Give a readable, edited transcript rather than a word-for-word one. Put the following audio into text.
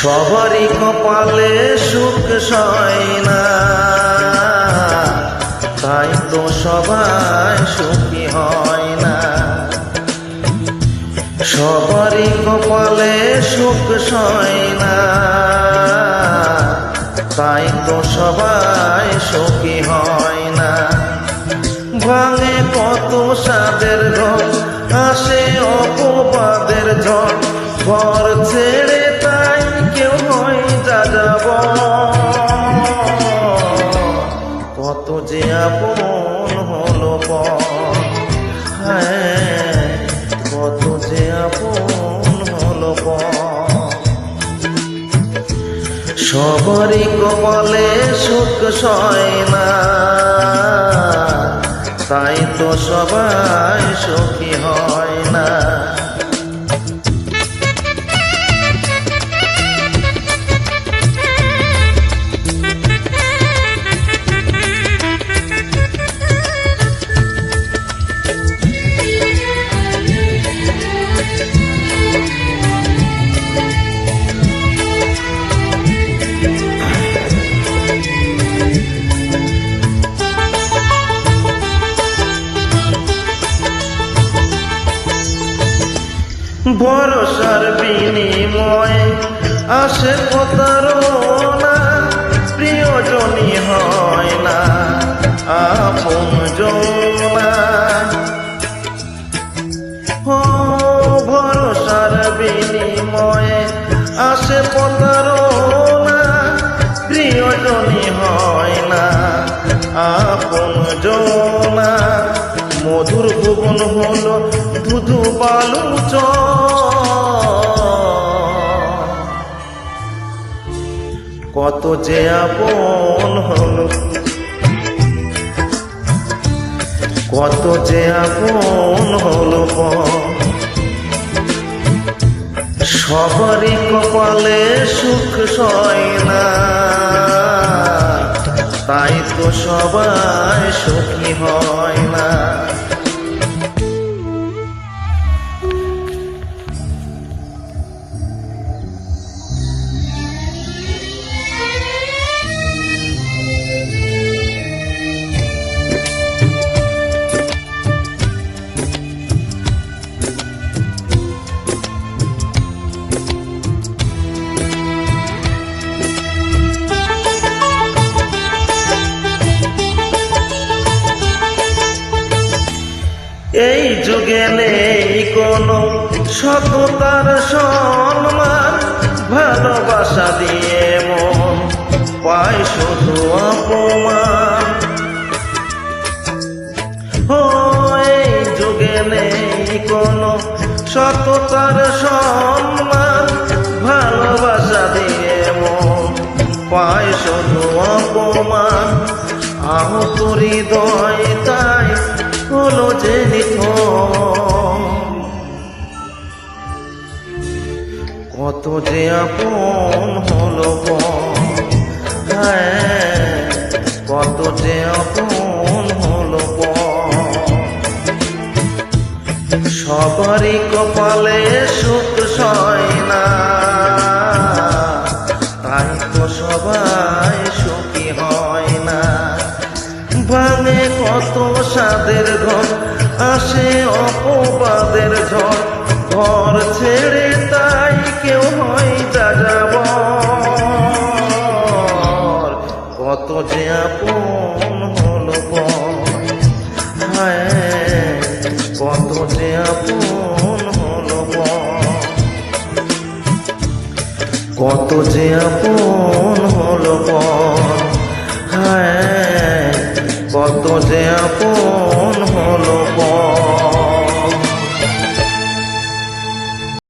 সবারই কপালে সুখ সয় না, তাই তো সবাই সুখী হয় না। সবারই কপালে সুখ সয় না, তাই তো সবাই সুখী হয় না। ভাঙে কত সাদের ঘর, আসে অপবাদের ঝড়, ঘর ছেড়ে তাই কেউ হয় যাযাব। কত যে আপন হলো পর, হ্যাঁ কত যে আপন হলো পর। সবারই কপালে সুখ সয় না, তাই তো সবাই সুখী হয় না। ভরসার বিনিময়ে আসে প্রতারণা, প্রিয়জনই হয় না আপনজনা। ও ভরসার বিনিময়ে আসে প্রতারণা, প্রিয়জনই হয় না আপনজনা। মধুর ভুবন হলো ধুধু বালুচ, কত যে আপন হলো, কত যে আপন হলো পর। সবারই কপালে সুখ সয় না, তাই তো সবাই সুখী হয় না। এই যুগে নেই কোনো সততার সম্মান, ভালোবাসা দিয়ে মন পায় শুধু অপমান। ও এই যুগে নেই কোনো সততার সম্মান, ভালোবাসা দিয়ে মন পায় শুধু অপমান। আহত হৃদয় তাই হলো যে নিথর, কত যে আপন হলো পর, হ্যাঁ কত যে আপন হলো পর। সবারই কপালে সুখ সয় না, তাই তো সবাই সুখী হয় না। ভাঙে কত সাদের ঘর, আসে অপবাদের ঝড়, ঘর ছেড়ে তাই কেউ হয় যাযাব। কত যে আপন হলো পর, হ্যাঁ কত যে আপন হলো পর। কত যে আপন হলো পর, হ্যাঁ কত যে আপন হলো পর।